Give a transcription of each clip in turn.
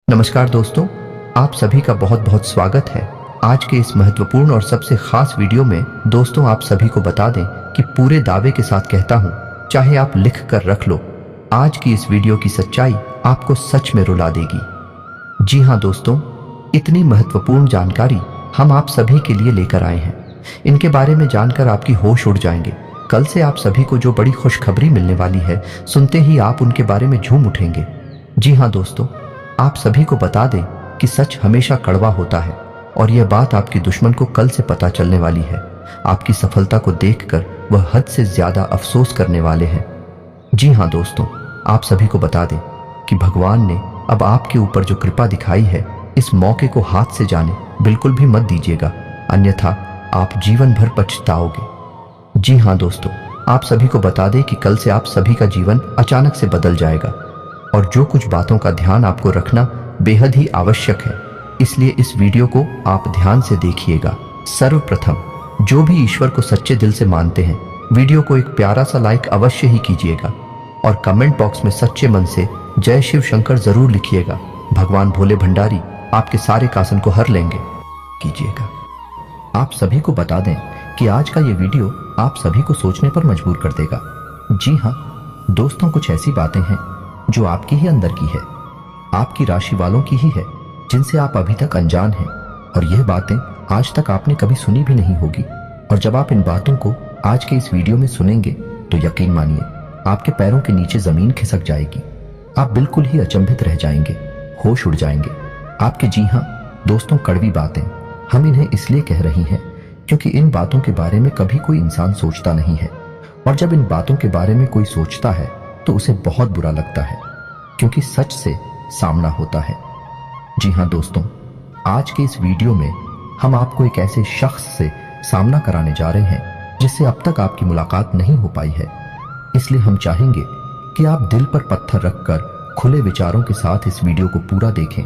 नमस्कार दोस्तों, आप सभी का बहुत बहुत स्वागत है। आज के इस महत्वपूर्ण और सबसे खास वीडियो में दोस्तों आप सभी को बता दें कि पूरे दावे के साथ कहता हूं, चाहे आप लिख कर रख लो, आज की इस वीडियो की सच्चाई आपको सच में रुला देगी। जी हां दोस्तों, इतनी महत्वपूर्ण जानकारी हम आप सभी के लिए लेकर आए हैं। इनके बारे में जानकर आपकी होश उड़ जाएंगे। कल से आप सभी को जो बड़ी खुशखबरी मिलने वाली है, सुनते ही आप उनके बारे में झूम उठेंगे। जी हां दोस्तों, आप सभी को बता दें कि सच हमेशा कड़वा होता है और यह बात आपके दुश्मन को कल से पता चलने वाली है। आपकी सफलता को देखकर वह हद से ज्यादा अफसोस करने वाले हैं। जी हां दोस्तों, आप सभी को बता दें कि भगवान ने अब आपके ऊपर जो कृपा दिखाई है, इस मौके को हाथ से जाने बिल्कुल भी मत दीजिएगा, अन्यथा आप जीवन भर पछताओगे। जी हां दोस्तों, आप सभी को बता दें कि कल से आप सभी का जीवन अचानक से बदल जाएगा और जो कुछ बातों का ध्यान आपको रखना बेहद ही आवश्यक है, इसलिए इस वीडियो को आप ध्यान से देखिएगा। सर्वप्रथम, जो भी ईश्वर को सच्चे दिल से मानते हैं, वीडियो को एक प्यारा सा लाइक अवश्य ही कीजिएगा और कमेंट बॉक्स में सच्चे मन से जय शिव शंकर जरूर लिखिएगा। भगवान भोले भंडारी आपके सारे कासन को हर लेंगे कीजिएगा। आप सभी को बता दें कि आज का ये वीडियो आप सभी को सोचने पर मजबूर कर देगा। जी हाँ दोस्तों, कुछ ऐसी बातें हैं जो आपके ही अंदर की है, आपकी राशि वालों की ही है, जिनसे आप अभी तक अनजान हैं और यह बातें आज तक आपने कभी सुनी भी नहीं होगी। और जब आप इन बातों को आज के इस वीडियो में सुनेंगे तो यकीन मानिए आपके पैरों के नीचे जमीन खिसक जाएगी। आप बिल्कुल ही अचंभित रह जाएंगे, होश उड़ जाएंगे। आपके जी हाँ दोस्तों, कड़वी बातें हम इन्हें इसलिए कह रही हैं क्योंकि इन बातों के बारे में कभी कोई इंसान सोचता नहीं है, और जब इन बातों के बारे में कोई सोचता है तो उसे बहुत बुरा लगता है, क्योंकि सच से सामना होता है। जी हां दोस्तों, आज के इस वीडियो में हम आपको एक ऐसे शख्स से सामना कराने जा रहे हैं जिससे अब तक आपकी मुलाकात नहीं हो पाई है। इसलिए हम चाहेंगे कि आप दिल पर पत्थर रखकर खुले विचारों के साथ इस वीडियो को पूरा देखें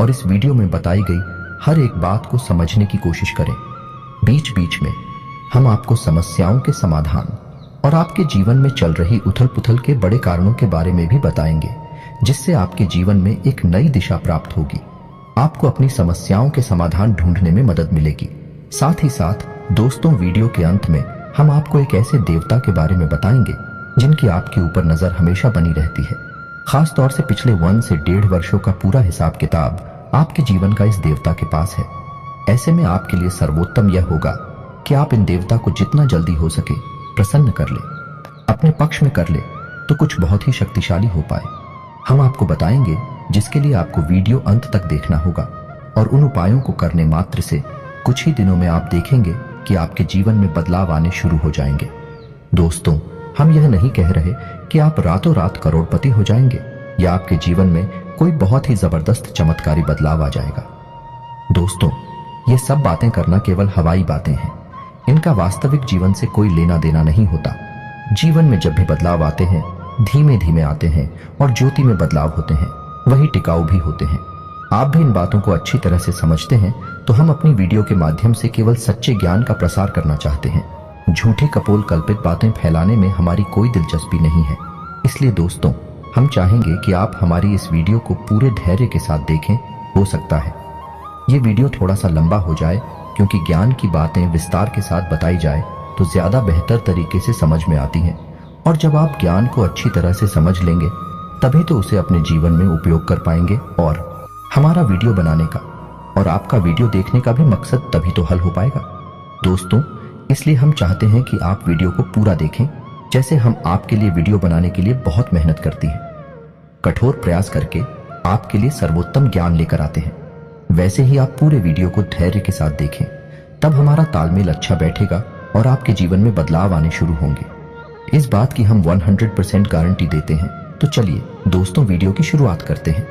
और इस वीडियो में बताई गई हर एक बात को समझने की कोशिश करें। बीच बीच में हम आपको समस्याओं के समाधान और आपके जीवन में चल रही उथल पुथल के बड़े कारणों के बारे में भी बताएंगे, जिससे आपके जीवन में एक नई दिशा प्राप्त होगी। आपको अपनी समस्याओं के समाधान ढूंढने में मदद मिलेगी। साथ ही साथ दोस्तों, वीडियो के अंत में हम आपको एक ऐसे देवता के बारे में बताएंगे जिनकी आपके ऊपर नजर हमेशा बनी रहती है। खास तौर से पिछले 1 से 1.5 वर्षों का पूरा हिसाब किताब आपके जीवन का इस देवता के पास है। ऐसे में आपके लिए सर्वोत्तम यह होगा कि आप इन देवता को जितना जल्दी हो सके प्रसन्न कर ले, अपने पक्ष में कर ले, तो कुछ बहुत ही शक्तिशाली हो पाए। हम आपको बताएंगे जिसके लिए आपको वीडियो अंत तक देखना होगा, और उन उपायों को करने मात्र से कुछ ही दिनों में आप देखेंगे कि आपके जीवन में बदलाव आने शुरू हो जाएंगे। दोस्तों, हम यह नहीं कह रहे कि आप रातों रात करोड़पति हो जाएंगे या आपके जीवन में कोई बहुत ही जबरदस्त चमत्कारी बदलाव आ जाएगा। दोस्तों, ये सब बातें करना केवल हवाई बातें हैं। इनका वास्तविक जीवन से कोई लेना देना नहीं होता। जीवन में जब भी बदलाव आते हैं, धीमे धीमे आते हैं और ज्योति में बदलाव होते हैं, वही टिकाऊ भी होते हैं। आप भी इन बातों को अच्छी तरह से समझते हैं, तो हम अपनी वीडियो के माध्यम से केवल सच्चे ज्ञान का प्रसार करना चाहते हैं। झूठी कपोल कल्पित बातें फैलाने में हमारी कोई दिलचस्पी नहीं है। इसलिए दोस्तों, हम चाहेंगे कि आप हमारी इस वीडियो को पूरे धैर्य के साथ देखें। हो सकता है ये वीडियो थोड़ा सा लंबा हो जाए, क्योंकि ज्ञान की बातें विस्तार के साथ बताई जाए तो ज्यादा बेहतर तरीके से समझ में आती हैं, और जब आप ज्ञान को अच्छी तरह से समझ लेंगे तभी तो उसे अपने जीवन में उपयोग कर पाएंगे, और हमारा वीडियो बनाने का और आपका वीडियो देखने का भी मकसद तभी तो हल हो पाएगा। दोस्तों, इसलिए हम चाहते हैं कि आप वीडियो को पूरा देखें, जैसे हम आपके लिए वीडियो बनाने के लिए बहुत मेहनत करती हैं, कठोर प्रयास करके आपके लिए सर्वोत्तम ज्ञान लेकर आते हैं, वैसे ही आप पूरे वीडियो को धैर्य के साथ देखें। तब हमारा तालमेल अच्छा बैठेगा और आपके जीवन में बदलाव आने शुरू होंगे। इस बात की हम 100% गारंटी देते हैं। तो चलिए दोस्तों, वीडियो की शुरुआत करते हैं।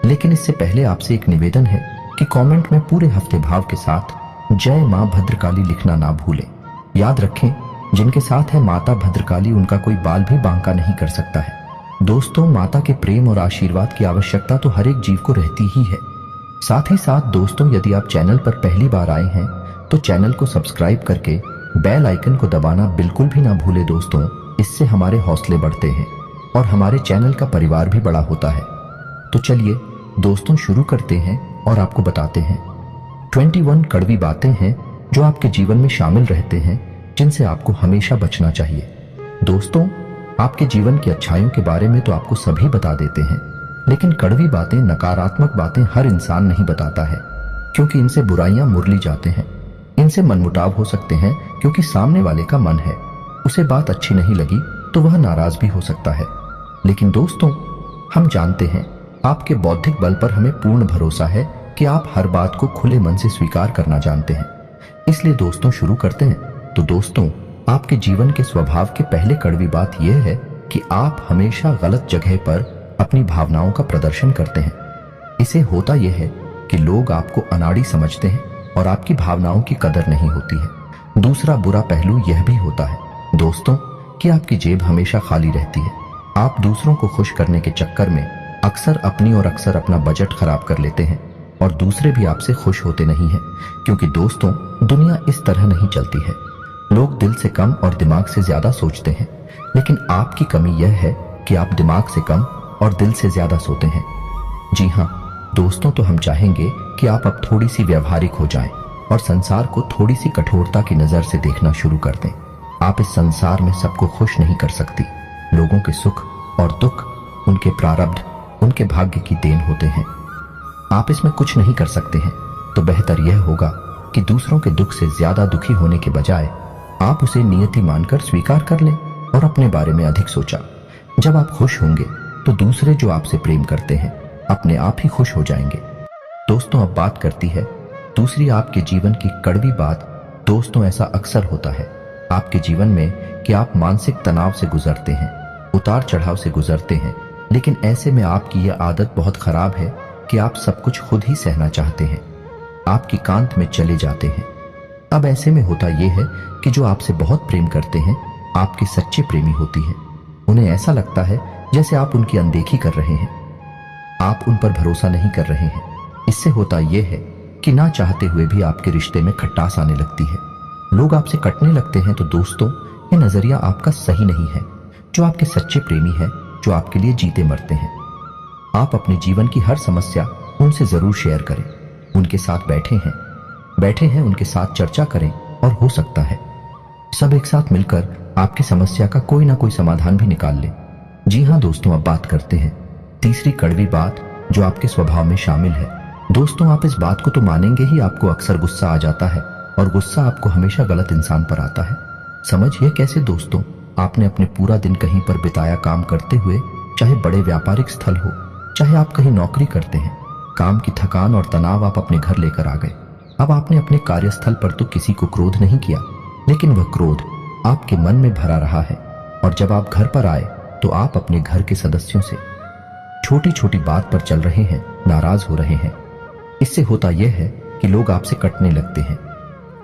लेकिन इससे पहले आपसे एक निवेदन है कि कमेंट में पूरे हफ्ते भाव के साथ जय मां भद्रकाली लिखना ना भूलें। याद रखें, जिनके साथ है माता भद्रकाली, उनका कोई बाल भी बांका नहीं कर सकता है। दोस्तों, माता के प्रेम और आशीर्वाद की आवश्यकता तो हर एक जीव को रहती ही है। साथ ही साथ दोस्तों, यदि आप चैनल पर पहली बार आए हैं तो चैनल को सब्सक्राइब करके बेल आइकन को दबाना बिल्कुल भी ना भूले दोस्तों। इससे हमारे हौसले बढ़ते हैं और हमारे चैनल का परिवार भी बड़ा होता है। तो चलिए दोस्तों शुरू करते हैं और आपको बताते हैं 21 कड़वी बातें हैं जो आपके जीवन में शामिल रहते हैं, जिनसे आपको हमेशा बचना चाहिए। दोस्तों, आपके जीवन की अच्छाइयों के बारे में तो आपको सभी बता देते हैं, लेकिन कड़वी बातें, नकारात्मक बातें हर इंसान नहीं बताता है, क्योंकि इनसे बुराइयां मुरली जाते हैं। इनसे मनमुटाव हो सकते हैं, क्योंकि सामने वाले का मन है, उसे बात अच्छी नहीं लगी तो वह नाराज भी हो सकता है। लेकिन दोस्तों, हम जानते हैं आपके बौद्धिक बल पर हमें पूर्ण भरोसा है कि आप हर बात को खुले मन से स्वीकार करना जानते हैं। इसलिए दोस्तों शुरू करते हैं। तो दोस्तों, आपके जीवन के स्वभाव की पहले कड़वी बात यह है कि आप हमेशा गलत जगह पर अपनी भावनाओं का प्रदर्शन करते हैं। इसे होता यह है कि लोग आपको अनाड़ी समझते हैं और आपकी भावनाओं की कदर नहीं होती है। दूसरा बुरा पहलू यह भी होता है दोस्तों कि आपकी जेब हमेशा खाली रहती है। आप दूसरों को खुश करने के चक्कर में अक्सर अपनी और अक्सर अपना बजट खराब कर लेते हैं और दूसरे भी आपसे खुश होते नहीं हैं, क्योंकि दोस्तों दुनिया इस तरह नहीं चलती है। लोग दिल से कम और दिमाग से ज्यादा सोचते हैं, लेकिन आपकी कमी यह है कि आप दिमाग से कम और दिल से ज्यादा सोते हैं। जी हाँ दोस्तों, तो हम चाहेंगे कि आप अब थोड़ी सी व्यवहारिक हो जाएं और संसार को थोड़ी सी कठोरता की नजर से देखना शुरू कर दें। आप इस संसार में सबको खुश नहीं कर सकती। लोगों के सुख और दुख उनके प्रारब्ध, उनके भाग्य की देन होते हैं। आप इसमें कुछ नहीं कर सकते हैं। तो बेहतर यह होगा कि दूसरों के दुख से ज्यादा दुखी होने के बजाय आप उसे नियति मानकर स्वीकार कर लें और अपने बारे में अधिक सोचा। जब आप खुश होंगे तो दूसरे जो आपसे प्रेम करते हैं अपने आप ही खुश हो जाएंगे। दोस्तों, अब बात करती है दूसरी आपके जीवन की कड़वी बात। दोस्तों, ऐसा अक्सर होता है आपके जीवन में कि आप मानसिक तनाव से गुजरते हैं, उतार चढ़ाव से गुजरते हैं, लेकिन ऐसे में आपकी यह आदत बहुत खराब है कि आप सब कुछ खुद ही सहना चाहते हैं। आप एकांत में चले जाते हैं। अब ऐसे में होता यह है कि जो आपसे बहुत प्रेम करते हैं आपके सच्चे प्रेमी होती हैं। उन्हें ऐसा लगता है जैसे आप उनकी अनदेखी कर रहे हैं, आप उन पर भरोसा नहीं कर रहे हैं। इससे होता यह है कि ना चाहते हुए भी आपके रिश्ते में खटास आने लगती है। लोग आपसे कटने लगते हैं। तो दोस्तों, ये नजरिया आपका सही नहीं है। जो आपके सच्चे प्रेमी हैं, जो आपके लिए जीते मरते हैं, आप अपने जीवन की हर समस्या उनसे जरूर शेयर करें। उनके साथ बैठे हैं उनके साथ चर्चा करें और हो सकता है सब एक साथ मिलकर आपकी समस्या का कोई ना कोई समाधान भी निकाल लें। जी हाँ दोस्तों, अब बात करते हैं तीसरी कड़वी बात जो आपके स्वभाव में शामिल है। दोस्तों, आप इस बात को तो मानेंगे ही, आपको अक्सर गुस्सा आ जाता है और गुस्सा आपको हमेशा गलत इंसान पर आता है। समझिए कैसे दोस्तों। आपने अपने पूरा दिन कहीं पर बिताया काम करते हुए, चाहे बड़े व्यापारिक स्थल हो, चाहे आप कहीं नौकरी करते हैं। काम की थकान और तनाव आप अपने घर लेकर आ गए। अब आपने अपने कार्यस्थल पर तो किसी को क्रोध नहीं किया, लेकिन वह क्रोध आपके मन में भरा रहा है। और जब आप घर पर आए तो आप अपने घर के सदस्यों से छोटी छोटी बात पर चल रहे हैं, नाराज हो रहे हैं। इससे होता यह है कि लोग आपसे कटने लगते हैं,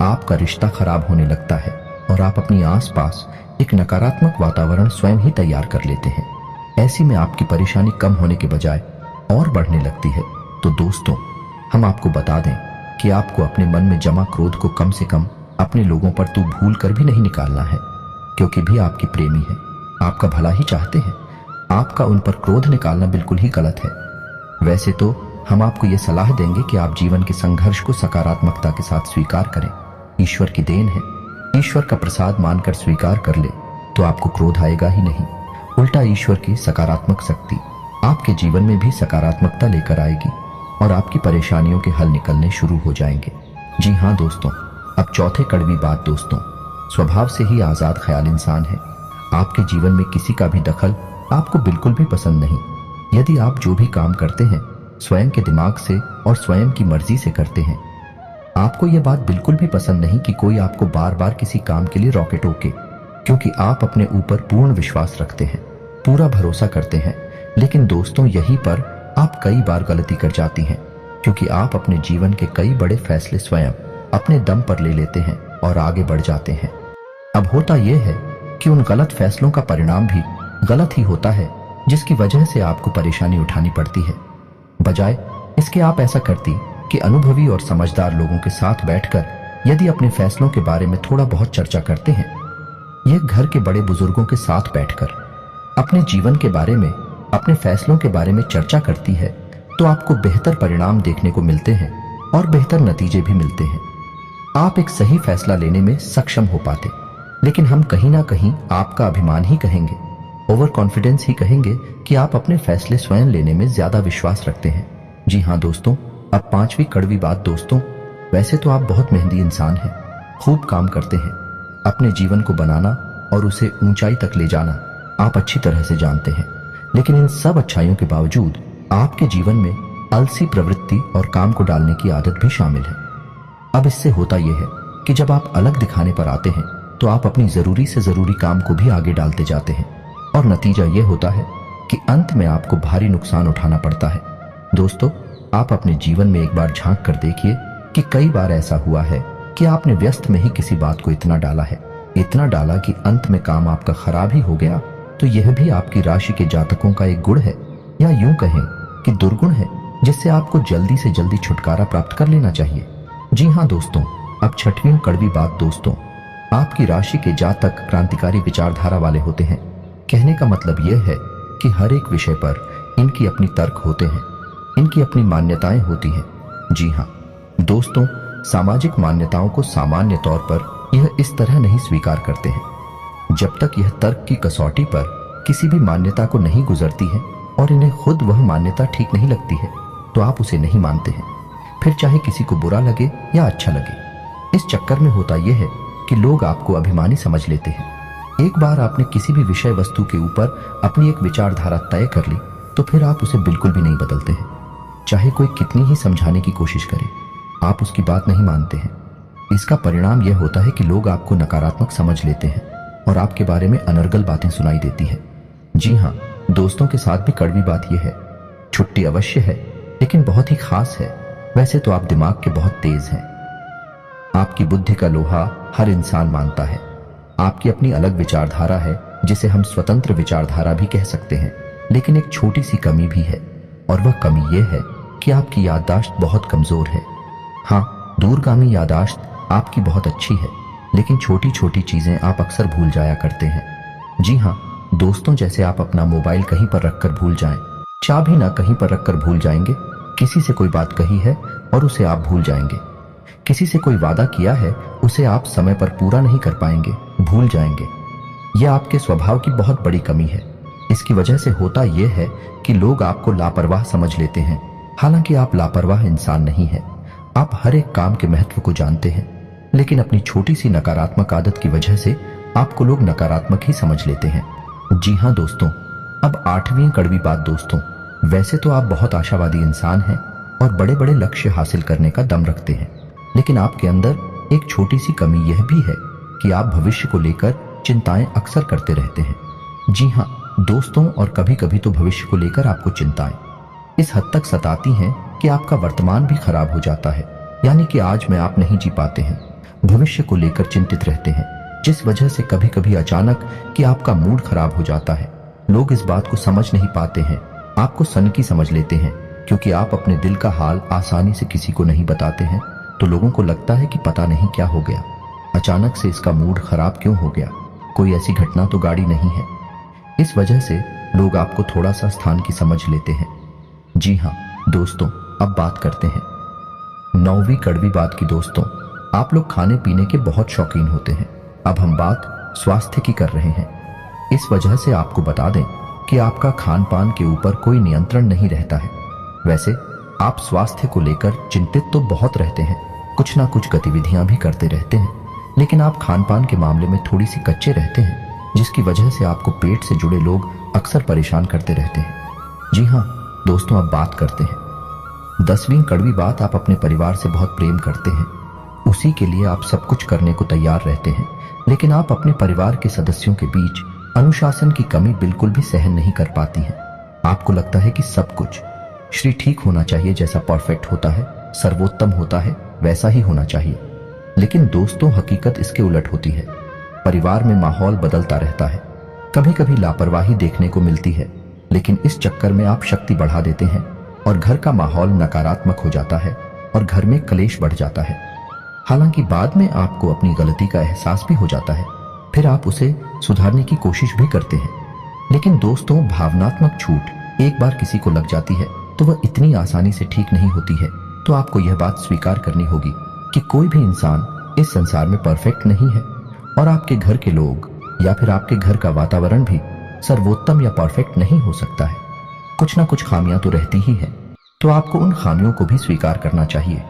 आपका रिश्ता खराब होने लगता है और आप अपनी आसपास एक नकारात्मक वातावरण स्वयं ही तैयार कर लेते हैं। ऐसी में आपकी परेशानी कम होने के बजाय और बढ़ने लगती है। तो दोस्तों, हम आपको बता दें कि आपको अपने मन में जमा क्रोध को कम से कम अपने लोगों पर तो भूल कर भी नहीं निकालना है, क्योंकि भी आपकी प्रेमी है, आपका भला ही चाहते हैं। आपका उन पर क्रोध निकालना बिल्कुल ही गलत है। वैसे तो हम आपको यह सलाह देंगे कि आप जीवन के संघर्ष को सकारात्मकता के साथ स्वीकार करें। ईश्वर की देन है, ईश्वर का प्रसाद मानकर स्वीकार कर ले तो आपको क्रोध आएगा ही नहीं। उल्टा ईश्वर की सकारात्मक शक्ति आपके जीवन में भी सकारात्मकता लेकर आएगी और आपकी परेशानियों के हल निकलने शुरू हो जाएंगे। जी हाँ दोस्तों, अब चौथे कड़वी बात। दोस्तों, स्वभाव से ही आजाद ख्याल इंसान है। आपके जीवन में किसी का भी दखल आपको बिल्कुल भी पसंद नहीं। यदि आप जो भी काम करते हैं स्वयं के दिमाग से और स्वयं की मर्जी से करते हैं, आपको यह बात बिल्कुल भी पसंद नहीं कि कोई आपको बार बार किसी काम के लिए रोके टोके, क्योंकि आप अपने ऊपर पूर्ण विश्वास रखते हैं, पूरा भरोसा करते हैं। लेकिन दोस्तों, यहीं पर आप कई बार गलती कर जाती हैं, क्योंकि आप अपने जीवन के कई बड़े फैसले स्वयं अपने दम पर ले लेते हैं और आगे बढ़ जाते हैं। अब होता यह है कि उन गलत फैसलों का परिणाम भी गलत ही होता है, जिसकी वजह से आपको परेशानी उठानी पड़ती है। बजाय इसके आप ऐसा करती कि अनुभवी और समझदार लोगों के साथ बैठकर यदि अपने फैसलों के बारे में थोड़ा बहुत चर्चा करते हैं, यह घर के बड़े बुजुर्गों के साथ बैठकर अपने जीवन के बारे में, अपने फैसलों के बारे में चर्चा करती है, तो आपको बेहतर परिणाम देखने को मिलते हैं और बेहतर नतीजे भी मिलते हैं। आप एक सही फैसला लेने में सक्षम हो पाते, लेकिन हम कहीं ना कहीं आपका अभिमान ही कहेंगे, ओवर कॉन्फिडेंस ही कहेंगे कि आप अपने फैसले स्वयं लेने में ज्यादा विश्वास रखते हैं। जी हाँ दोस्तों, अब पांचवी कड़वी बात दोस्तों, वैसे तो आप बहुत मेहनती इंसान हैं, खूब काम करते हैं, अपने जीवन को बनाना और उसे ऊंचाई तक ले जाना आप अच्छी तरह से जानते हैं, लेकिन इन सब अच्छाइयों के बावजूद आपके जीवन में आलसी प्रवृत्ति और काम को डालने की आदत भी शामिल है। अब इससे होता यह है कि जब आप अलग दिखाने पर आते हैं तो आप अपनी जरूरी से जरूरी काम को भी आगे डालते जाते हैं और नतीजा यह होता है कि अंत में आपको भारी नुकसान उठाना पड़ता है। दोस्तों, आप अपने जीवन में एक बार झांक कर देखिए कि कई बार ऐसा हुआ है कि आपने व्यस्त में ही किसी बात को इतना डाला है, इतना डाला कि अंत में काम आपका खराब ही हो गया। तो यह भी आपकी राशि के जातकों का एक गुण है, या यूं कहें कि दुर्गुण है, जिससे आपको जल्दी से जल्दी छुटकारा प्राप्त कर लेना चाहिए। जी हाँ दोस्तों, अब छठवीं कड़वी बात दोस्तों, आपकी राशि के जातक क्रांतिकारी विचारधारा वाले होते हैं। कहने का मतलब यह है कि हर एक विषय पर इनकी अपनी तर्क होते हैं, इनकी अपनी मान्यताएं होती हैं। जी हाँ दोस्तों, सामाजिक मान्यताओं को सामान्य तौर पर यह इस तरह नहीं स्वीकार करते हैं। जब तक यह तर्क की कसौटी पर किसी भी मान्यता को नहीं गुजरती है और इन्हें खुद वह मान्यता ठीक नहीं लगती है, तो आप उसे नहीं मानते हैं, फिर चाहे किसी को बुरा लगे या अच्छा लगे। इस चक्कर में होता यह है कि लोग आपको अभिमानी समझ लेते हैं। एक बार आपने किसी भी विषय वस्तु के ऊपर अपनी एक विचारधारा तय कर ली तो फिर आप उसे बिल्कुल भी नहीं बदलते हैं। चाहे कोई कितनी ही समझाने की कोशिश करे, आप उसकी बात नहीं मानते हैं। इसका परिणाम यह होता है कि लोग आपको नकारात्मक समझ लेते हैं और आपके बारे में अनर्गल बातें सुनाई देती हैं। जी हाँ, दोस्तों के साथ भी कड़वी बात यह है, छुट्टी अवश्य है लेकिन बहुत ही खास है। वैसे तो आप दिमाग के बहुत तेज हैं, आपकी बुद्धि का लोहा हर इंसान मानता है। आपकी अपनी अलग विचारधारा है, जिसे हम स्वतंत्र विचारधारा भी कह सकते हैं, लेकिन एक छोटी सी कमी भी है, और वह कमी यह है कि आपकी याददाश्त बहुत कमजोर है। हाँ, दूरगामी याददाश्त आपकी बहुत अच्छी है, लेकिन छोटी छोटी चीजें आप अक्सर भूल जाया करते हैं। जी हाँ दोस्तों, जैसे आप अपना मोबाइल कहीं पर रखकर भूल जाएं, चाबी ना कहीं पर रखकर भूल जाएंगे, किसी से कोई बात कही है और उसे आप भूल जाएंगे, किसी से कोई वादा किया है उसे आप समय पर पूरा नहीं कर पाएंगे, भूल जाएंगे। यह आपके स्वभाव की बहुत बड़ी कमी है। इसकी वजह से होता यह है कि लोग आपको लापरवाह समझ लेते हैं, हालांकि आप लापरवाह इंसान नहीं हैं। आप हर एक काम के महत्व को जानते हैं, लेकिन अपनी छोटी सी नकारात्मक आदत की वजह से आपको लोग नकारात्मक ही समझ लेते हैं। जी हाँ दोस्तों, अब आठवीं कड़वी बात दोस्तों, वैसे तो आप बहुत आशावादी इंसान हैं और बड़े बड़े लक्ष्य हासिल करने का दम रखते हैं, लेकिन आपके अंदर एक छोटी सी कमी यह भी है कि आप भविष्य को लेकर चिंताएं अक्सर करते रहते हैं। जी हाँ दोस्तों, और कभी कभी तो भविष्य को लेकर आपको चिंताएं इस हद तक सताती हैं कि आपका वर्तमान भी खराब हो जाता है, यानी कि आज में आप नहीं जी पाते हैं, भविष्य को लेकर चिंतित रहते हैं, जिस वजह से कभी कभी अचानक कि आपका मूड खराब हो जाता है। लोग इस बात को समझ नहीं पाते हैं, आपको सनकी समझ लेते हैं, क्योंकि आप अपने दिल का हाल आसानी से किसी को नहीं बताते हैं, तो लोगों को लगता है कि पता नहीं क्या हो गया, अचानक से इसका मूड खराब क्यों हो गया, कोई ऐसी घटना तो गाड़ी नहीं है। इस वजह से लोग आपको थोड़ा सा स्थान की समझ लेते हैं। जी हाँ दोस्तों, अब बात करते हैं नौवीं कड़वी बात की। दोस्तों, आप लोग खाने पीने के बहुत शौकीन होते हैं। अब हम बात स्वास्थ्य की कर रहे हैं। इस वजह से आपको बता दें कि आपका खान पान के ऊपर कोई नियंत्रण नहीं रहता है। वैसे आप स्वास्थ्य को लेकर चिंतित तो बहुत रहते हैं, कुछ ना कुछ गतिविधियां भी करते रहते हैं, लेकिन आप खान पान के मामले में थोड़ी सी कच्चे रहते हैं, जिसकी वजह से आपको पेट से जुड़े लोग अक्सर परेशान करते रहते हैं। जी हाँ दोस्तों, अब बात करते हैं 10वीं कड़वी बात। आप अपने परिवार से बहुत प्रेम करते हैं, उसी के लिए आप सब कुछ करने को तैयार रहते हैं, लेकिन आप अपने परिवार के सदस्यों के बीच अनुशासन की कमी बिल्कुल भी सहन नहीं कर पाती हैं। आपको लगता है कि सब कुछ श्री ठीक होना चाहिए, जैसा परफेक्ट होता है, सर्वोत्तम होता है, वैसा ही होना चाहिए। लेकिन दोस्तों, हकीकत इसके उलट होती है। परिवार में माहौल बदलता रहता है, कभी कभी लापरवाही देखने को मिलती है, लेकिन इस चक्कर में आप शक्ति बढ़ा देते हैं और घर का माहौल नकारात्मक हो जाता है और घर में कलेश बढ़ जाता है। हालांकि बाद में आपको अपनी गलती का एहसास भी हो जाता है, फिर आप उसे सुधारने की कोशिश भी करते हैं। लेकिन दोस्तों, भावनात्मक छूट एक बार किसी को लग जाती है तो वह इतनी आसानी से ठीक नहीं होती है। तो आपको यह बात स्वीकार करनी होगी कि कोई भी इंसान इस संसार में परफेक्ट नहीं है, और आपके घर के लोग या फिर आपके घर का वातावरण भी सर्वोत्तम या परफेक्ट नहीं हो सकता है। कुछ ना कुछ खामियां तो रहती ही है, तो आपको उन खामियों को भी स्वीकार करना चाहिए।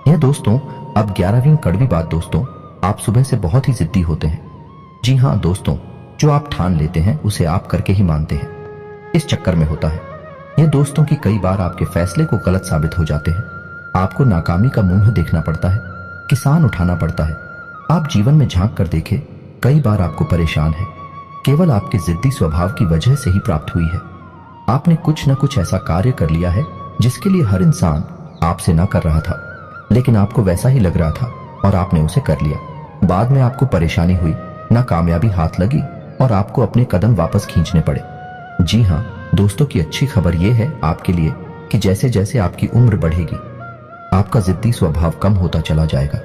यह दोस्तों अब 11वीं कड़वी बात दोस्तों, आप सुबह से बहुत ही जिद्दी होते हैं। जी हाँ दोस्तों, जो आप ठान लेते हैं उसे आप करके ही मानते हैं। इस चक्कर में होता है यह दोस्तों कि कई बार आपके फैसले को गलत साबित हो जाते हैं। आपको नाकामी का मुंह देखना पड़ता है, किसान उठाना पड़ता है। आप जीवन में झांक कर देखें, कई बार आपको परेशान है केवल आपके जिद्दी स्वभाव की वजह से ही प्राप्त हुई है। आपने कुछ न कुछ ऐसा कार्य कर लिया है जिसके लिए हर इंसान आपसे ना कर रहा था, लेकिन आपको वैसा ही लग रहा था और आपने उसे कर लिया। बाद में आपको परेशानी हुई, ना कामयाबी हाथ लगी और आपको अपने कदम वापस खींचने पड़े। जी हाँ दोस्तों की अच्छी खबर यह है आपके लिए कि जैसे जैसे आपकी उम्र बढ़ेगी, आपका जिद्दी स्वभाव कम होता चला जाएगा।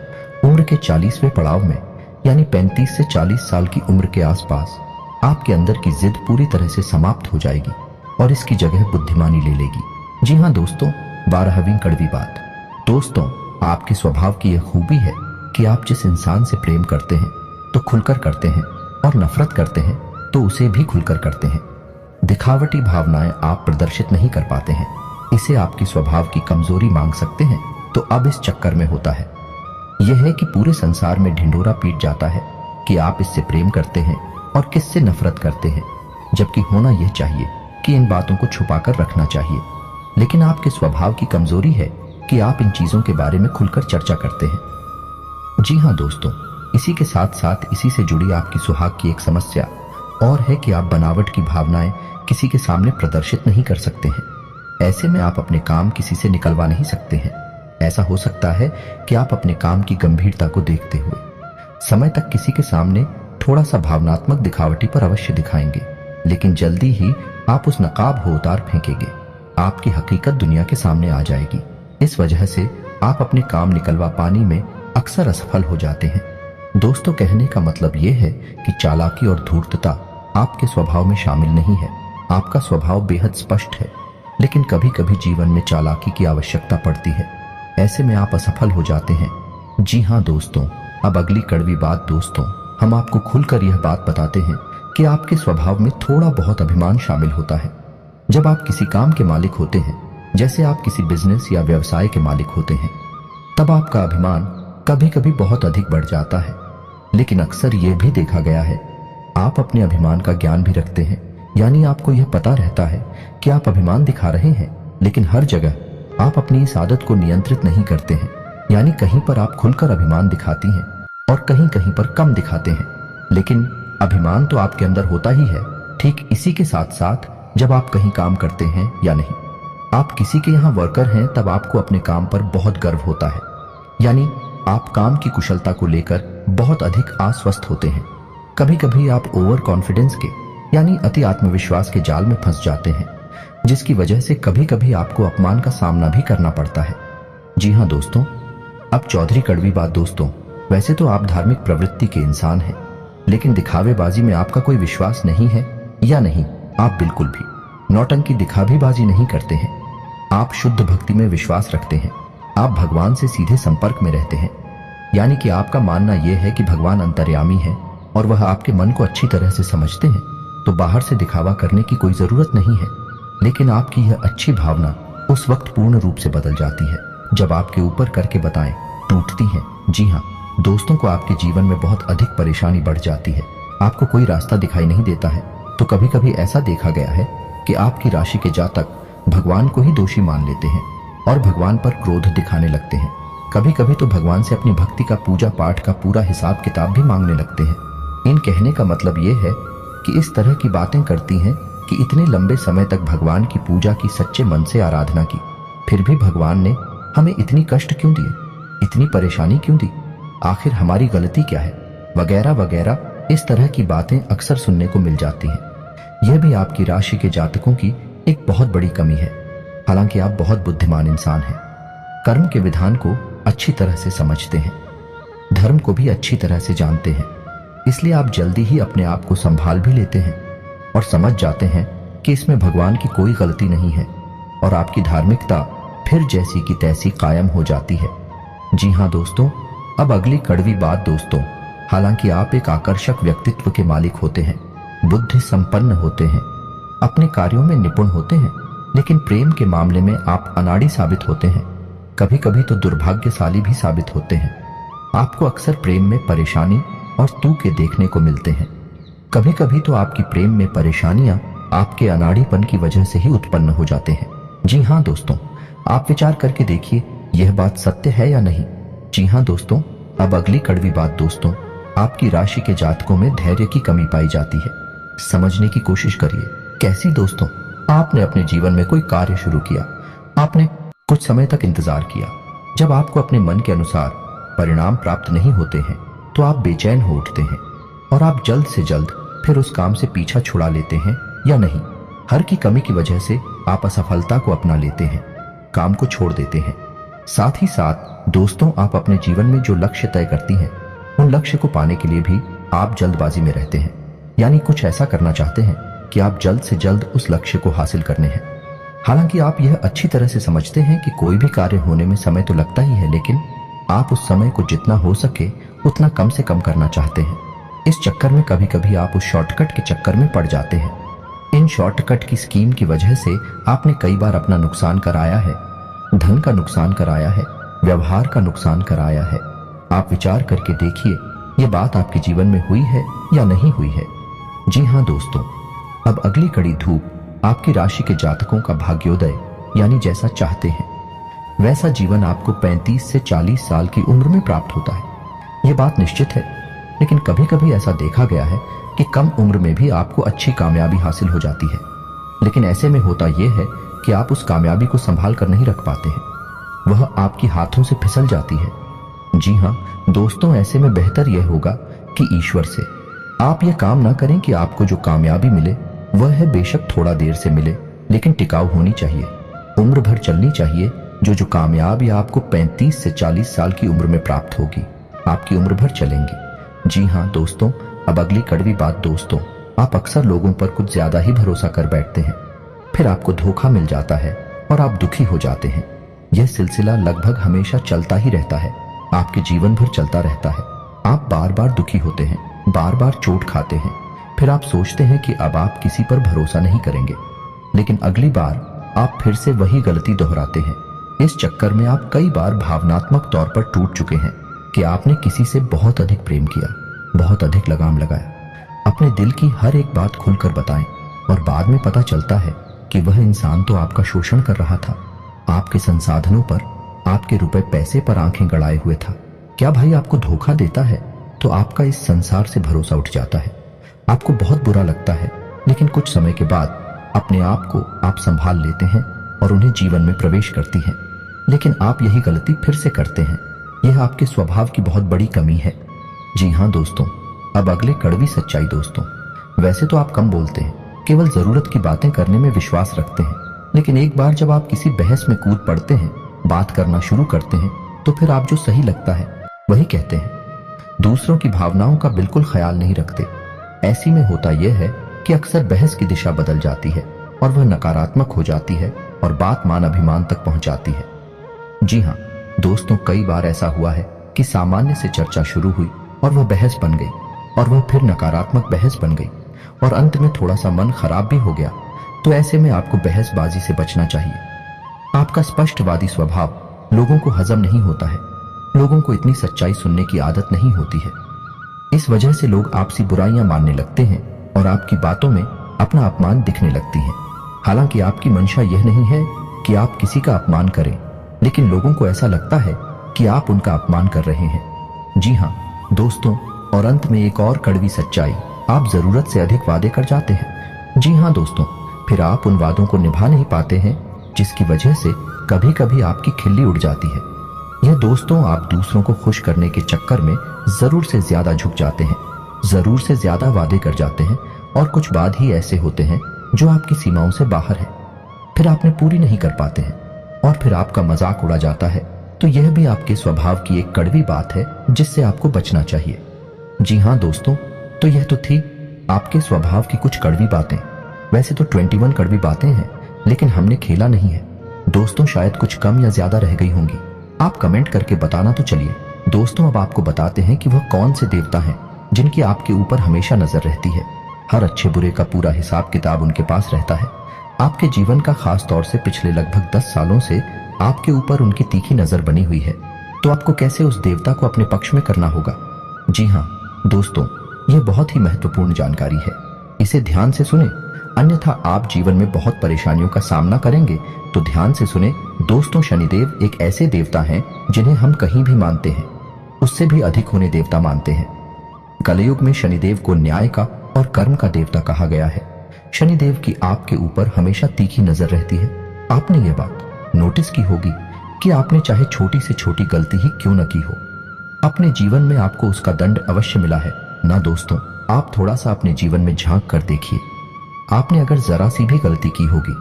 उम्र के 40वें पड़ाव में, यानी 35 से 40 साल की उम्र के आसपास, आपके अंदर की जिद पूरी तरह से समाप्त हो जाएगी और इसकी जगह बुद्धिमानी ले लेगी। जी हाँ दोस्तों, 12वीं कड़वी बात दोस्तों, आपके स्वभाव की यह खूबी है कि आप जिस इंसान से प्रेम करते हैं तो खुलकर करते हैं, और नफरत करते हैं तो उसे भी खुलकर करते हैं। दिखावटी भावनाएं आप प्रदर्शित नहीं कर पाते हैं। इसे आपकी स्वभाव की कमजोरी मांग सकते हैं, तो अब इस चक्कर में होता है यह है कि पूरे संसार में ढिंढोरा पीट जाता है कि आप इससे प्रेम करते हैं और किससे नफरत करते हैं, जबकि होना यह चाहिए कि इन बातों को छुपाकर रखना चाहिए। लेकिन आपके स्वभाव की कमजोरी है कि आप इन चीजों के बारे में खुलकर चर्चा करते हैं। जी हाँ दोस्तों, इसी के साथ साथ इसी से जुड़ी आपकी सुहाग की एक समस्या और है कि आप बनावट की भावनाएं किसी के सामने प्रदर्शित नहीं कर सकते हैं। ऐसे में आप अपने काम किसी से निकलवा नहीं सकते हैं। ऐसा हो सकता है कि आप अपने काम की गंभीरता को देखते हुए समय तक किसी के सामने थोड़ा सा भावनात्मक दिखावटी पर अवश्य दिखाएंगे, लेकिन जल्दी ही आप उस नकाब हो उतार फेंकेंगे। आपकी हकीकत दुनिया के सामने आ जाएगी। इस वजह से आप अपने काम निकलवा पाने में अक्सर असफल हो जाते हैं। दोस्तों, कहने का मतलब यह है कि चालाकी और धूर्तता आपके स्वभाव में शामिल नहीं है। आपका स्वभाव बेहद स्पष्ट है, लेकिन कभी कभी जीवन में चालाकी की आवश्यकता पड़ती है। ऐसे में आप असफल हो जाते हैं। जी हाँ दोस्तों, अब अगली कड़वी बात दोस्तों, हम आपको खुलकर यह बात बताते हैं कि आपके स्वभाव में थोड़ा बहुत अभिमान शामिल होता है। जब आप किसी काम के मालिक होते हैं, जैसे आप किसी बिजनेस या व्यवसाय के मालिक होते हैं, तब आपका अभिमान कभी कभी बहुत अधिक बढ़ जाता है। लेकिन अक्सर यह भी देखा गया है आप अपने अभिमान का ज्ञान भी रखते हैं, यानी आपको यह पता रहता है कि आप अभिमान दिखा रहे हैं, लेकिन हर जगह आप अपनी इस आदत को नियंत्रित नहीं करते हैं। यानी कहीं पर आप खुलकर अभिमान दिखाती हैं और कहीं कहीं पर कम दिखाते हैं, लेकिन अभिमान तो आपके अंदर होता ही है। ठीक इसी के साथ साथ जब आप कहीं काम करते हैं या नहीं, आप किसी के यहाँ वर्कर हैं, तब आपको अपने काम पर बहुत गर्व होता है। यानी आप काम की कुशलता को लेकर बहुत अधिक आश्वस्त होते हैं। कभी कभी आप ओवर कॉन्फिडेंस के यानी अति आत्मविश्वास के जाल में फंस जाते हैं, जिसकी वजह से कभी कभी आपको अपमान का सामना भी करना पड़ता है। जी हाँ दोस्तों, अब चौधरी कड़वी बात दोस्तों, वैसे तो आप धार्मिक प्रवृत्ति के इंसान हैं, लेकिन दिखावेबाजी में आपका कोई विश्वास नहीं है या नहीं? आप बिल्कुल भी नौटंकी दिखावेबाजी नहीं करते हैं। आप शुद्ध भक्ति में विश्वास रखते हैं। आप भगवान से सीधे संपर्क में रहते हैं, यानी कि आपका मानना यह है कि भगवान अंतर्यामी है और वह आपके मन को अच्छी तरह से समझते हैं, तो बाहर से दिखावा करने की कोई जरूरत नहीं है। लेकिन आपकी यह अच्छी भावना उस वक्त पूर्ण रूप से बदल जाती है जब आपके ऊपर करके बताएं टूटती हैं। जी हाँ दोस्तों, को आपके जीवन में बहुत अधिक परेशानी बढ़ जाती है। आपको कोई रास्ता दिखाई नहीं देता है, तो कभी कभी ऐसा देखा गया है कि आपकी राशि के जातक भगवान को ही दोषी मान लेते हैं और भगवान पर क्रोध दिखाने लगते हैं। कभी कभी तो भगवान से अपनी भक्ति का पूजा पाठ का पूरा हिसाब किताब भी मांगने लगते हैं। इन कहने का मतलब ये है कि इस तरह की बातें करती हैं कि इतने लंबे समय तक भगवान की पूजा की, सच्चे मन से आराधना की, फिर भी भगवान ने हमें इतनी कष्ट क्यों दिए, इतनी परेशानी क्यों दी, आखिर हमारी गलती क्या है, वगैरह वगैरह। इस तरह की बातें अक्सर सुनने को मिल जाती हैं। यह भी आपकी राशि के जातकों की एक बहुत बड़ी कमी है। हालांकि आप बहुत बुद्धिमान इंसान हैं, कर्म के विधान को अच्छी तरह से समझते हैं, धर्म को भी अच्छी तरह से जानते हैं, इसलिए आप जल्दी ही अपने आप को संभाल भी लेते हैं और समझ जाते हैं कि इसमें भगवान की कोई गलती नहीं है। और आपकी धार्मिकता फिर जैसी की तैसी कायम हो जाती है। जी हाँ दोस्तों, अब अगली कड़वी बात दोस्तों, हालांकि आप एक आकर्षक व्यक्तित्व के मालिक होते हैं, बुद्धि संपन्न होते हैं, अपने कार्यों में निपुण होते हैं, लेकिन प्रेम के मामले में आप अनाड़ी साबित होते हैं, कभी कभी तो दुर्भाग्यशाली भी साबित होते हैं। आपको अक्सर प्रेम में परेशानी और तूके देखने को मिलते हैं। कभी कभी तो आपकी प्रेम में परेशानियां आपके अनाड़ीपन की वजह से ही उत्पन्न हो जाते हैं। जी हाँ दोस्तों, आप विचार करके देखिए यह बात सत्य है या नहीं। जी हाँ दोस्तों, अब अगली कड़वी बात दोस्तों, आपकी राशि के जातकों में धैर्य की कमी पाई जाती है। समझने की कोशिश करिए। कैसी दोस्तों, आपने अपने जीवन में कोई कार्य शुरू किया, आपने कुछ समय तक इंतजार किया, जब आपको अपने मन के अनुसार परिणाम प्राप्त नहीं होते हैं तो आप बेचैन हो उठते हैं और आप जल्द से जल्द फिर उस काम से पीछा छुड़ा लेते हैं या नहीं। हर की कमी की वजह से आप असफलता को अपना लेते हैं, काम को छोड़ देते हैं। साथ ही साथ दोस्तों, आप अपने जीवन में जो लक्ष्य तय करती हैं उन लक्ष्य को पाने के लिए भी आप जल्दबाजी में रहते हैं, यानी कुछ ऐसा करना चाहते हैं कि आप जल्द से जल्द उस लक्ष्य को हासिल करने हैं। हालांकि आप यह अच्छी तरह से समझते हैं कि कोई भी कार्य होने में समय तो लगता ही है, लेकिन आप उस समय को जितना हो सके उतना कम से कम करना चाहते हैं। इस चक्कर में कभी कभी आप उस शॉर्टकट के चक्कर में पड़ जाते हैं। इन शॉर्टकट की स्कीम की वजह से आपने कई बार अपना नुकसान कराया है, धन का नुकसान कराया है, व्यवहार का नुकसान कराया है। आप विचार करके देखिए ये बात आपके जीवन में हुई है या नहीं हुई है। जी हाँ दोस्तों, अब अगली कड़ी धूप आपकी राशि के जातकों का भाग्योदय, यानी जैसा चाहते हैं वैसा जीवन आपको 35 से 40 साल की उम्र में प्राप्त होता है। ये बात निश्चित है, लेकिन कभी कभी ऐसा देखा गया है कि कम उम्र में भी आपको अच्छी कामयाबी हासिल हो जाती है, लेकिन ऐसे में होता यह है कि आप उस कामयाबी को संभाल कर नहीं रख पाते हैं, वह आपके हाथों से फिसल जाती है। जी हाँ दोस्तों, ऐसे में बेहतर यह होगा कि ईश्वर से आप यह काम ना करें कि आपको जो कामयाबी मिले वह है बेशक थोड़ा देर से मिले, लेकिन टिकाऊ होनी चाहिए, उम्र भर चलनी चाहिए। जो कामयाबी आपको 35 से 40 साल की उम्र में प्राप्त होगी, आपकी उम्र भर चलेंगी। जी हाँ दोस्तों, अब अगली कड़वी बात दोस्तों, आप अक्सर लोगों पर कुछ ज्यादा ही भरोसा कर बैठते हैं, फिर आपको धोखा मिल जाता है और आप दुखी हो जाते हैं। यह सिलसिला लगभग हमेशा चलता ही रहता है, आपके जीवन भर चलता रहता है। आप बार बार दुखी होते हैं, बार बार चोट खाते हैं, फिर आप सोचते हैं कि अब आप किसी पर भरोसा नहीं करेंगे, लेकिन अगली बार आप फिर से वही गलती दोहराते हैं। इस चक्कर में आप कई बार भावनात्मक तौर पर टूट चुके हैं कि आपने किसी से बहुत अधिक प्रेम किया, बहुत अधिक लगाम लगाया, अपने दिल की हर एक बात खुलकर बताएं, और बाद में पता चलता है कि वह इंसान तो आपका शोषण कर रहा था, आपके संसाधनों पर, आपके रुपए पैसे पर आंखें गड़ाए हुए था। क्या भाई आपको धोखा देता है तो आपका इस संसार से भरोसा उठ जाता है, आपको बहुत बुरा लगता है, लेकिन कुछ समय के बाद अपने आप को आप संभाल लेते हैं और उन्हें जीवन में प्रवेश करती हैं। लेकिन आप यही गलती फिर से करते हैं, यह आपके स्वभाव की बहुत बड़ी कमी है। जी हाँ दोस्तों, अब अगले कड़वी सच्चाई दोस्तों, वैसे तो आप कम बोलते हैं, केवल जरूरत की बातें करने में विश्वास रखते हैं, लेकिन एक बार जब आप किसी बहस में कूद पड़ते हैं, बात करना शुरू करते हैं, तो फिर आप जो सही लगता है वही कहते हैं, दूसरों की भावनाओं का बिल्कुल ख्याल नहीं रखते। ऐसी में होता यह है कि अक्सर बहस की दिशा बदल जाती है और वह नकारात्मक हो जाती है और बात मान अभिमान तक पहुंच जाती है। जी हाँ दोस्तों, कई बार ऐसा हुआ है कि सामान्य से चर्चा शुरू हुई और वह बहस बन गई, और वह फिर नकारात्मक बहस बन गई, और अंत में थोड़ा सा मन खराब भी हो गया। तो ऐसे में आपको बहसबाजी से बचना चाहिए। आपका स्पष्टवादी स्वभाव लोगों को हजम नहीं होता है, लोगों को इतनी सच्चाई सुनने की आदत नहीं होती है। इस वजह से लोग आपसी बुराइयां मानने लगते हैं और आपकी बातों में अपना अपमान दिखने लगती है। हालांकि आपकी मंशा यह नहीं है कि आप किसी का अपमान करें, लेकिन लोगों को ऐसा लगता है कि आप उनका अपमान कर रहे हैं। जी हाँ दोस्तों, और अंत में एक और कड़वी सच्चाई, आप जरूरत से अधिक वादे कर जाते हैं। जी हाँ दोस्तों, फिर आप उन वादों को निभा नहीं पाते हैं, जिसकी वजह से कभी कभी आपकी खिल्ली उड़ जाती है। यह दोस्तों, आप दूसरों को खुश करने के चक्कर में जरूर से ज्यादा झुक जाते हैं, जरूर से ज्यादा वादे कर जाते हैं, और कुछ वाद ही ऐसे होते हैं जो आपकी सीमाओं से बाहर है, फिर आपने पूरी नहीं कर पाते हैं और फिर आपका मजाक उड़ा जाता है। तो यह भी आपके स्वभाव की एक कड़वी बात है जिससे आपको बचना चाहिए। जी हाँ दोस्तों, तो यह तो थी आपके स्वभाव की कुछ कड़वी बातें। वैसे तो 21 कड़वी बातें हैं, लेकिन हमने खेला नहीं है, दोस्तों शायद कुछ कम या ज्यादा रह गई होंगी, आप कमेंट करके बताना तो चलिए। दोस्तों अब आपको बताते हैं कि वह कौन से देवता हैं जिनकी आपके ऊपर हमेशा नजर रहती है। हर अच्छे बुरे का पूरा हिसाब किताब उनके पास रहता है। आपके जीवन का खास तौर से पिछले लगभग 10 सालों से आपके ऊपर उनकी तीखी नजर बनी हुई है। तो आपको कैसे उस देवता को अपने पक्ष में करना होगा? जी हाँ दोस्तों, यह बहुत ही महत्वपूर्ण जानकारी है, इसे ध्यान से सुने, अन्यथा आप जीवन में बहुत परेशानियों का सामना करेंगे। तो ध्यान से सुने दोस्तों, शनिदेव एक ऐसे देवता हैं जिन्हें हम कहीं भी मानते हैं उससे भी अधिक उन्हें देवता मानते हैं। कलयुग में शनिदेव को न्याय का और कर्म का देवता कहा गया है। शनिदेव की आपके ऊपर हमेशा तीखी नजर रहती है। आपने ये बात नोटिस की होगी कि आपने चाहे छोटी से छोटी गलती ही क्यों न की हो, अपने जीवन में आपको उसका दंड अवश्य मिला है ना दोस्तों। आप थोड़ा सा अपने जीवन में झांक कर देखिए, आपने अगर जरा सी भी गलती की होगी,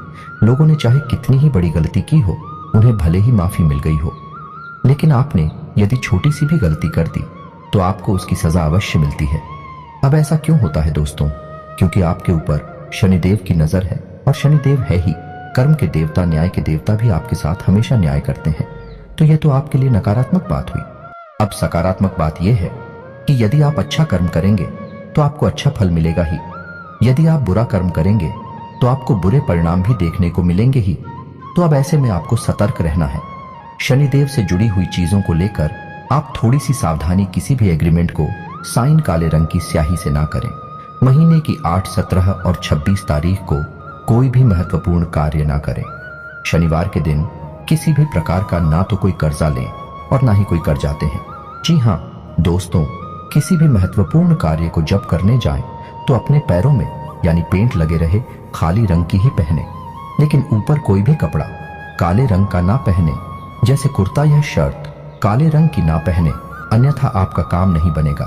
लोगों ने चाहे कितनी ही बड़ी गलती की हो, उन्हें भले ही माफी मिल गई हो, लेकिन आपने यदि छोटी सी भी गलती कर दी तो आपको उसकी सजा अवश्य मिलती है। अब ऐसा क्यों होता है दोस्तों? क्योंकि आपके ऊपर शनिदेव की नजर है, और शनिदेव है ही कर्म के देवता, न्याय के देवता भी आपके साथ हमेशा न्याय करते हैं। तो यह तो आपके लिए नकारात्मक बात हुई। अब सकारात्मक बात यह है कि यदि आप अच्छा कर्म करेंगे तो आपको अच्छा फल मिलेगा ही, यदि आप बुरा कर्म करेंगे तो आपको बुरे परिणाम भी देखने को मिलेंगे ही। तो अब ऐसे में आपको सतर्क रहना है। शनिदेव से जुड़ी हुई चीजों को लेकर आप थोड़ी सी सावधानी, किसी भी एग्रीमेंट को साइन काले रंग की स्याही से ना करें। महीने की 8, 17 और 26 तारीख को कोई भी महत्वपूर्ण कार्य ना करें। शनिवार के दिन किसी भी प्रकार का ना तो कोई कर्जा लें और ना ही कोई कर जाते हैं। जी हाँ दोस्तों, किसी भी महत्वपूर्ण कार्य को जब करने जाएं तो अपने पैरों में यानी पेंट लगे रहे खाली रंग की ही पहने, लेकिन ऊपर कोई भी कपड़ा काले रंग का ना पहने, जैसे कुर्ता या शर्ट काले रंग की ना पहने, अन्यथा आपका काम नहीं बनेगा।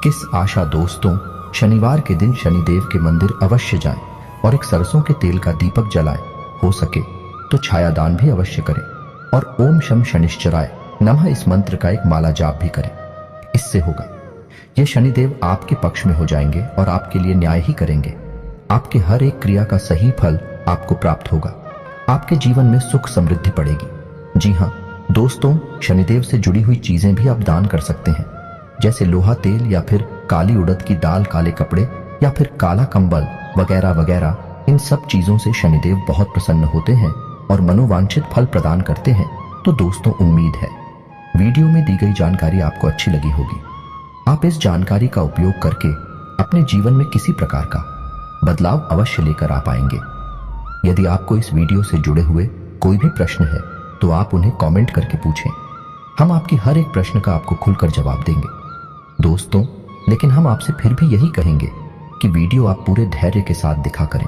किस आशा दोस्तों, शनिवार के दिन शनिदेव के मंदिर अवश्य जाएं और एक सरसों के तेल का दीपक जलाएं। हो सके तो छायादान भी अवश्य करें और ओम शम शनिश्चराय नमः इस मंत्र का एक माला जाप भी करें। इससे होगा ये शनिदेव आपके पक्ष में हो जाएंगे और आपके लिए न्याय ही करेंगे। आपके हर एक क्रिया का सही फल आपको प्राप्त होगा। आपके जीवन में सुख समृद्धि पड़ेगी। जी हाँ दोस्तों, शनिदेव से जुड़ी हुई चीजें भी आप दान कर सकते हैं, जैसे लोहा तेल या फिर काली उड़द की दाल, काले कपड़े या फिर काला कंबल वगैरह वगैरह। इन सब चीजों से शनिदेव बहुत प्रसन्न होते हैं और मनोवांछित फल प्रदान करते हैं। तो दोस्तों, उम्मीद है वीडियो में दी गई जानकारी आपको अच्छी लगी होगी। आप इस जानकारी का उपयोग करके अपने जीवन में किसी प्रकार का बदलाव अवश्य लेकर आ पाएंगे। यदि आपको इस वीडियो से जुड़े हुए कोई भी प्रश्न है तो आप उन्हें कमेंट करके पूछें। हम आपकी हर एक प्रश्न का आपको खुलकर जवाब देंगे दोस्तों। लेकिन हम आपसे फिर भी यही कहेंगे कि वीडियो आप पूरे धैर्य के साथ दिखा करें।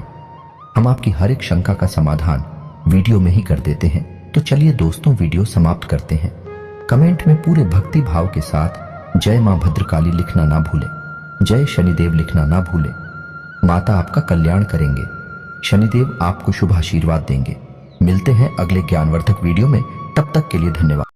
हम आपकी हर एक शंका का समाधान वीडियो में ही कर देते हैं। तो चलिए दोस्तों, वीडियो समाप्त करते हैं। कमेंट में पूरे भक्ति भाव के साथ जय मां भद्रकाली लिखना ना भूलें, जय शनिदेव लिखना ना भूलें। माता आपका कल्याण करेंगे, शनिदेव आपको शुभ आशीर्वाद देंगे। मिलते हैं अगले ज्ञानवर्धक वीडियो में, तब तक के लिए धन्यवाद।